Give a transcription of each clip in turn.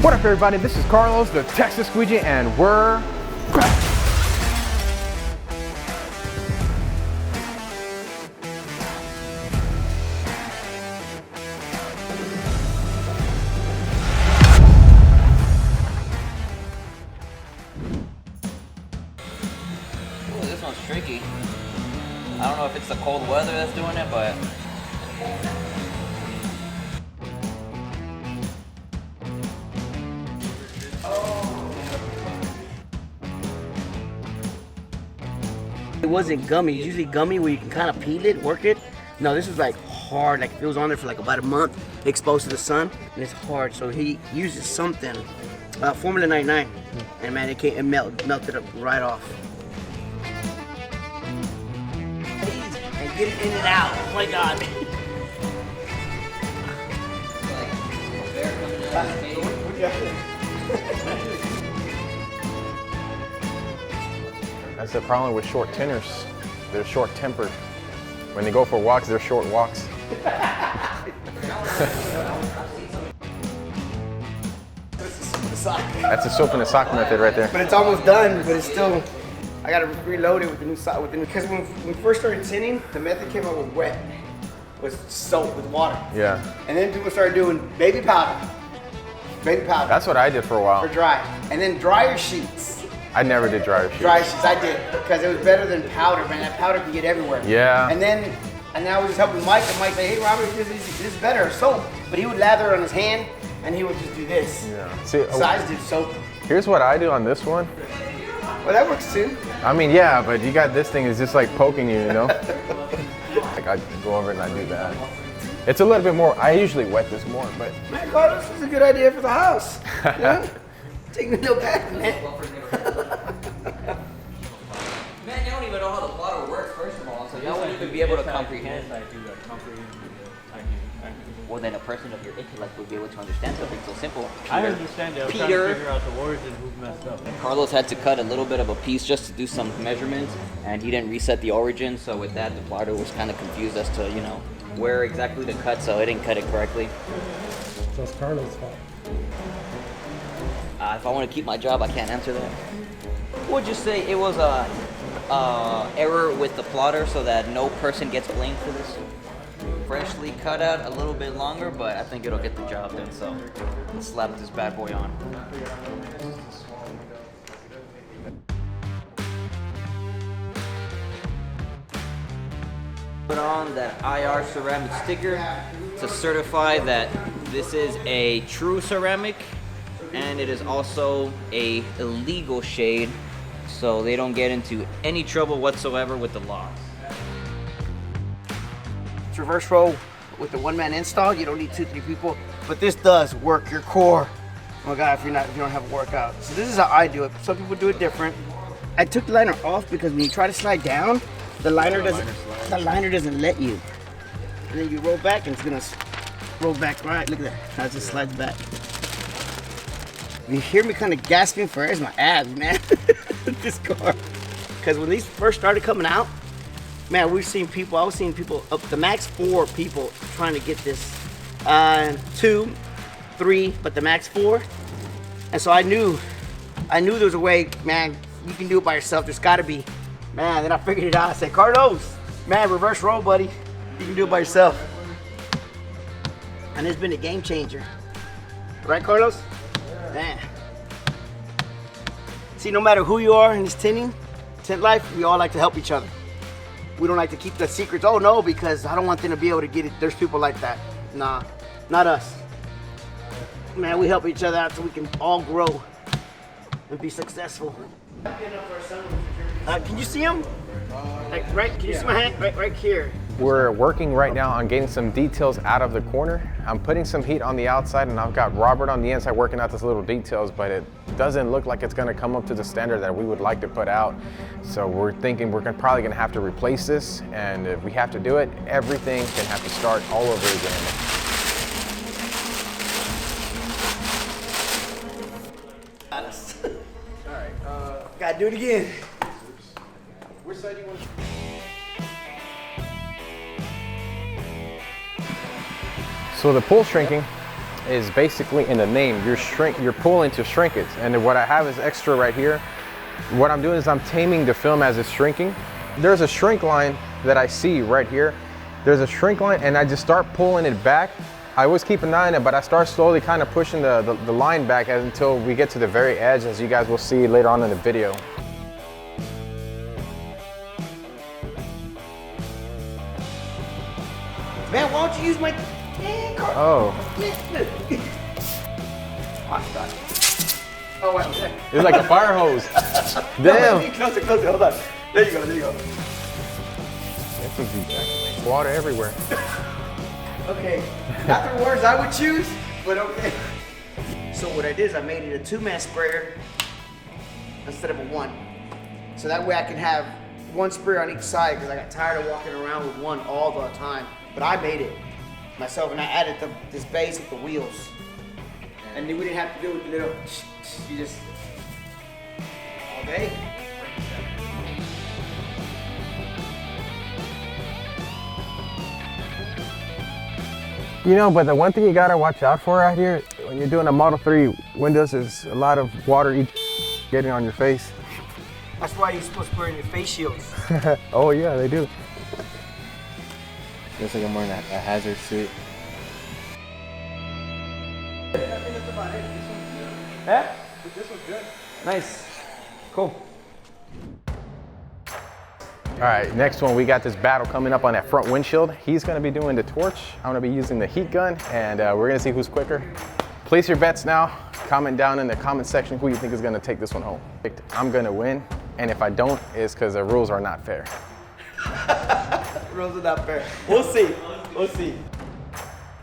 What up, everybody? This is Carlos, the Texas Squeegee, and we're back. Ooh, this one's tricky. I don't know if it's the cold weather that's doing it, but it wasn't gummy. It's usually gummy where you can kind of peel it, work it. No, this was like hard. Like it was on there for like about a month, exposed to the sun, and it's hard. So he uses something, Formula 99, and man, it melted up right off. And get it in and out. Oh my God. That's the problem with short tinters. They're short-tempered. When they go for walks, they're short walks. That's a soap in a sock method right there. But it's almost done, but it's still, I gotta reload it with the new sock. Because when we first started tinting, the method came out with wet, with soap, with water. Yeah. And then people started doing baby powder. Baby powder. That's what I did for a while. For dry. And then dryer sheets. I never did dryer sheets. Dryer sheets, I did, because it was better than powder, man. That powder can get everywhere. Yeah. And then I was just helping Mike, and Mike said, hey Robert, this is better, soap. But he would lather on his hand, and he would just do this. Yeah. See, So I just did soap. here's what I do on this one. Well, that works too. I mean, yeah, but you got this thing, it's just like poking you, you know? Like I go over and I do that. It's a little bit more, I usually wet this more, but. Man, Carlos, this is a good idea for the house. Yeah? Taking a little back, man. man, you don't even know how the plotter works, first of all, so y'all wouldn't even be able to comprehend. Well, then a person of your intellect would be able to understand something so simple. I understand it. I was trying to figure out the origin who messed up. Carlos had to cut a little bit of a piece just to do some measurements, and he didn't reset the origin, so with that, the plotter was kind of confused as to, you know, where exactly to cut, so it didn't cut it correctly. So it's Carlos' fault. If I want to keep my job, I can't answer that. We'll just say it was a error with the plotter so that no person gets blamed for this. Freshly cut out a little bit longer, but I think it'll get the job done, so let's slap this bad boy on. Put on that IR ceramic sticker to certify that this is a true ceramic, and it is also a illegal shade, so they don't get into any trouble whatsoever with the law. It's reverse roll with the one-man install. You don't need 2-3 people, but this does work your core. Oh my God, if you don't have a workout. So this is how I do it. Some people do it different. I took the liner off because when you try to slide down, the liner doesn't let you. And then you roll back, and it's gonna roll back right. Look at that. How it just slides back. You hear me kind of gasping for air, it's my abs, man. This car. Because when these first started coming out, man, I was seeing people up the max 4 people trying to get this. 2, 3, but the max 4. And so I knew there was a way, man, you can do it by yourself. There's gotta be. Man, then I figured it out. I said, Carlos, man, reverse roll, buddy. You can do it by yourself. And it's been a game changer. Right, Carlos? Man. See, no matter who you are in this tent life, we all like to help each other. We don't like to keep the secrets. Oh no, because I don't want them to be able to get it. There's people like that. Nah, not us. Man, we help each other out so we can all grow and be successful. Can you see him? Like right? Can you see my hand? Right here. We're working right now on getting some details out of the corner. I'm putting some heat on the outside, and I've got Robert on the inside working out those little details, but it doesn't look like it's gonna come up to the standard that we would like to put out. So we're thinking we're probably gonna have to replace this, and if we have to do it, everything can have to start all over again. All right, gotta do it again. Which side do you want to? So the pull shrinking is basically in the name. You're pulling to shrink it. And then what I have is extra right here. What I'm doing is I'm taming the film as it's shrinking. There's a shrink line that I see right here. There's a shrink line and I just start pulling it back. I always keep an eye on it, but I start slowly kind of pushing the line back until we get to the very edge, as you guys will see later on in the video. Man, why don't you use my card? Oh. Oh, wait, okay. It's like a fire hose. Damn. Close it, hold on. There you go. That's easy. Water everywhere. Okay, not the words I would choose, but okay. So what I did is I made it a 2-man sprayer instead of a 1. So that way I can have 1 sprayer on each side because I got tired of walking around with 1 all the time. But I made it myself and I added this base with the wheels. And then we didn't have to do it with the little, you just, okay. You know, but the one thing you gotta watch out for out here when you're doing a Model 3 windows is a lot of water getting on your face. That's why you're supposed to wear your face shields. Oh yeah, they do. Looks like I'm wearing a hazard suit. I think that's about it. This one's good. Huh? This one's good. Nice. Cool. All right, next one, we got this battle coming up on that front windshield. He's gonna be doing the torch. I'm gonna be using the heat gun, and we're gonna see who's quicker. Place your bets now. Comment down in the comment section who you think is gonna take this one home. I'm gonna win, and if I don't, it's because the rules are not fair. Rules are not fair. We'll see. We'll see.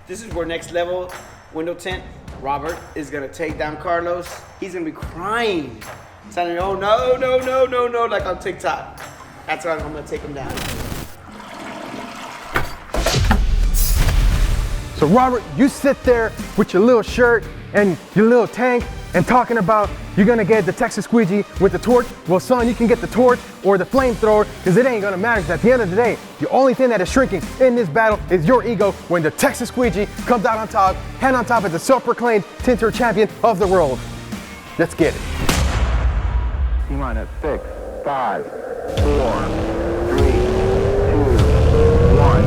This is where next level window tint. Robert is gonna take down Carlos. He's gonna be crying, telling me, "Oh no," like on TikTok. That's why I'm gonna take him down. So Robert, you sit there with your little shirt and your little tank and talking about you're gonna get the Texas Squeegee with the torch. Well, son, you can get the torch or the flamethrower because it ain't gonna matter. Because at the end of the day, the only thing that is shrinking in this battle is your ego when the Texas Squeegee comes out on top, hand on top as the self-proclaimed tinter champion of the world. Let's get it. T-minus at 6, 5, 4, 3, 2, 1.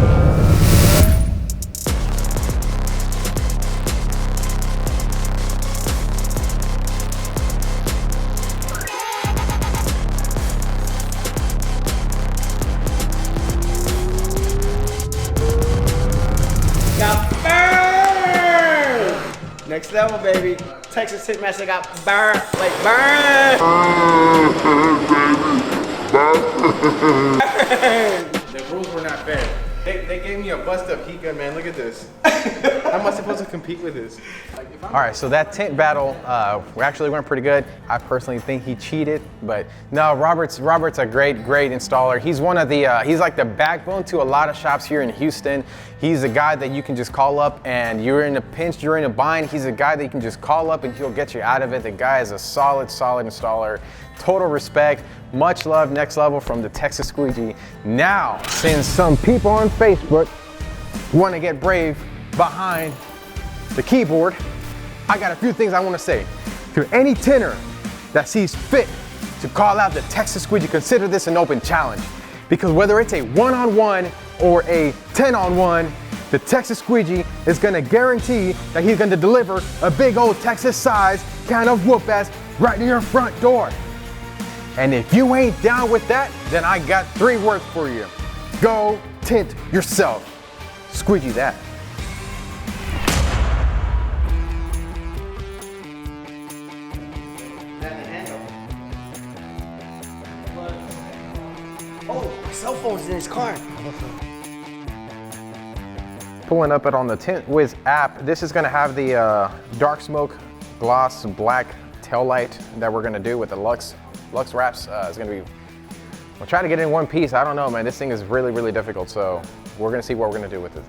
Got burned! Next level, baby. Texas Hitmaster got burned. Like burned! The rules were not fair. They gave me a bust-up heat gun, man. Look at this. How am I supposed to compete with this? All right, so that tint battle, we actually went pretty good. I personally think he cheated, but no, Robert's a great installer. He's one of the, he's like the backbone to a lot of shops here in Houston. He's a guy that you can just call up and you're in a pinch, you're in a bind. He's a guy that you can just call up and he'll get you out of it. The guy is a solid installer. Total respect, much love, next level from the Texas Squeegee. Now, since some people on Facebook want to get brave behind the keyboard, I got a few things I want to say. To any tinter that sees fit to call out the Texas Squeegee, consider this an open challenge. Because whether it's a 1-on-1 or a 10-on-1, the Texas Squeegee is going to guarantee that he's going to deliver a big old Texas size kind of whoop ass right to your front door. And if you ain't down with that, then I got 3 words for you. Go tint yourself. Squeegee that. Oh, my cell phone's in his car. Pulling up it on the Tint Wiz app, this is gonna have the dark smoke gloss black tail light that we're gonna do with the Lux wraps. It's gonna be, we'll try to get it in one piece. I don't know, man. This thing is really difficult, so we're gonna see what we're gonna do with it.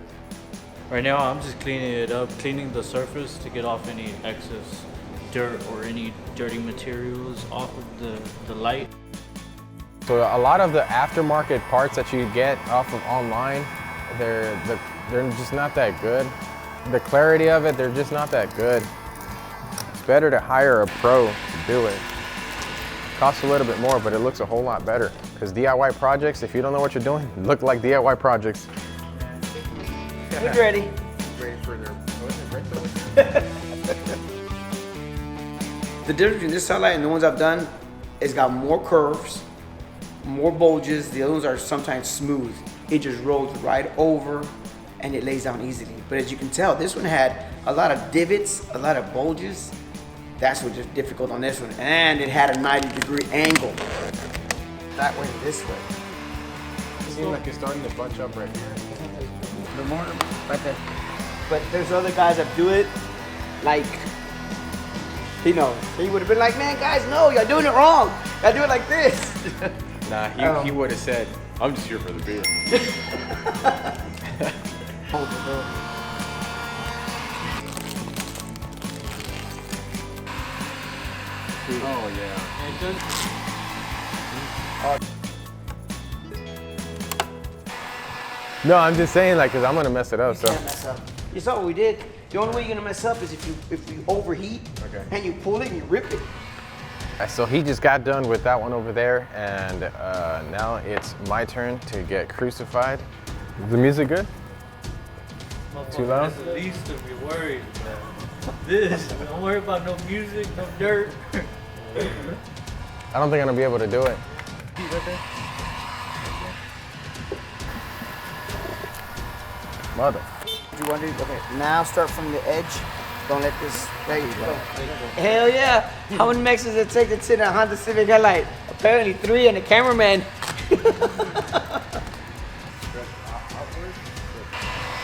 Right now, I'm just cleaning it up, cleaning the surface to get off any excess dirt or any dirty materials off of the light. So a lot of the aftermarket parts that you get off of online, they're just not that good. the clarity of it, they're just not that good. It's better to hire a pro to do it. Costs a little bit more, but it looks a whole lot better. Because DIY projects, if you don't know what you're doing, look like DIY projects. We're ready. Ready for their, The difference between this sunlight and the ones I've done is got more curves, more bulges. The other ones are sometimes smooth. It just rolls right over and it lays down easily. But as you can tell, this one had a lot of divots, a lot of bulges. That's what's just difficult on this one. And it had a 90-degree angle. That way and this way. it seems like it's starting to bunch up right here. The more, but there's other guys that do it like, you know, he would have been like, man, guys, no, y'all doing it wrong. Y'all do it like this. Nah, he would have said, I'm just here for the beer. Oh, yeah. No, I'm just saying, like, because I'm going to mess it up. You can't mess up. You saw what we did. The only way you're gonna mess up is if you overheat and you pull it and you rip it. So he just got done with that one over there, and now it's my turn to get crucified. Is the music good? Too loud? That's the least of your worries, man. This, don't worry about no music, no dirt. I don't think I'm gonna be able to do it. Mother. What you want to do? Okay, now start from the edge. Don't let this. There you go. Hell yeah! How many Mexicans does it take to sit in a Honda Civic headlight? Apparently 3 and a cameraman. You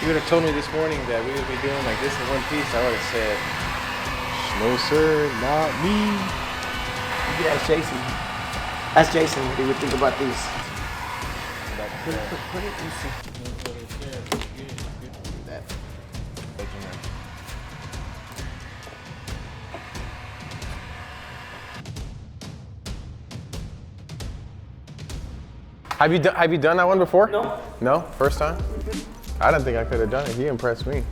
would have told me this morning that we would be doing like this in one piece. I would have said, no sir, not me. Yeah, that's Jason. That's Jason. What do you think about these? Put it in. Have you done that one before? No. No? First time? I didn't think I could have done it. He impressed me.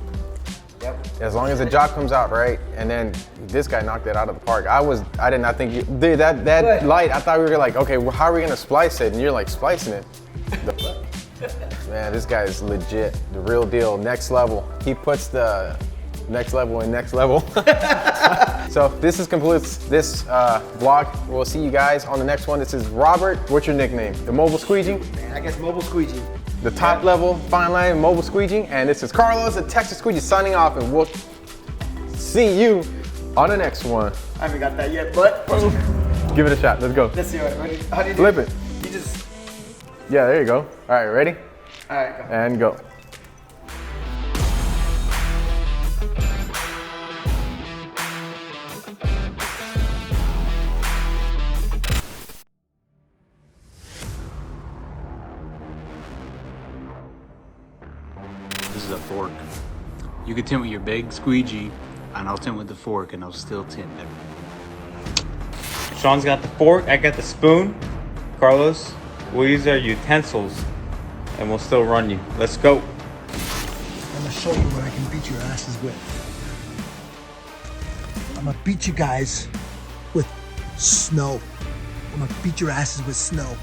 Yep. As long as the job comes out right, and then this guy knocked it out of the park. I did not think you, dude, that light, I thought we were like, okay, well, how are we gonna splice it? And you're like, splicing it. Man, this guy is legit, the real deal, next level. He puts the next level in next level. So this concludes this vlog. We'll see you guys on the next one. This is Robert. What's your nickname? The Mobile Squeegee? Man, I guess Mobile Squeegee. The top level fine line Mobile Squeegee. And this is Carlos, the Texas Squeegee, signing off, and we'll see you on the next one. I haven't got that yet, but Give it a shot. Let's go. let's see what. How do you do? Flip it. You just. Yeah, there you go. All right, ready? All right, go. And go. This is a fork. You can tint with your big squeegee, and I'll tint with the fork, and I'll still tint everything. Sean's got the fork, I got the spoon. Carlos, we'll use our utensils and we'll still run you. Let's go. I'm gonna show you what I can beat your asses with. I'm gonna beat you guys with snow. I'm gonna beat your asses with snow.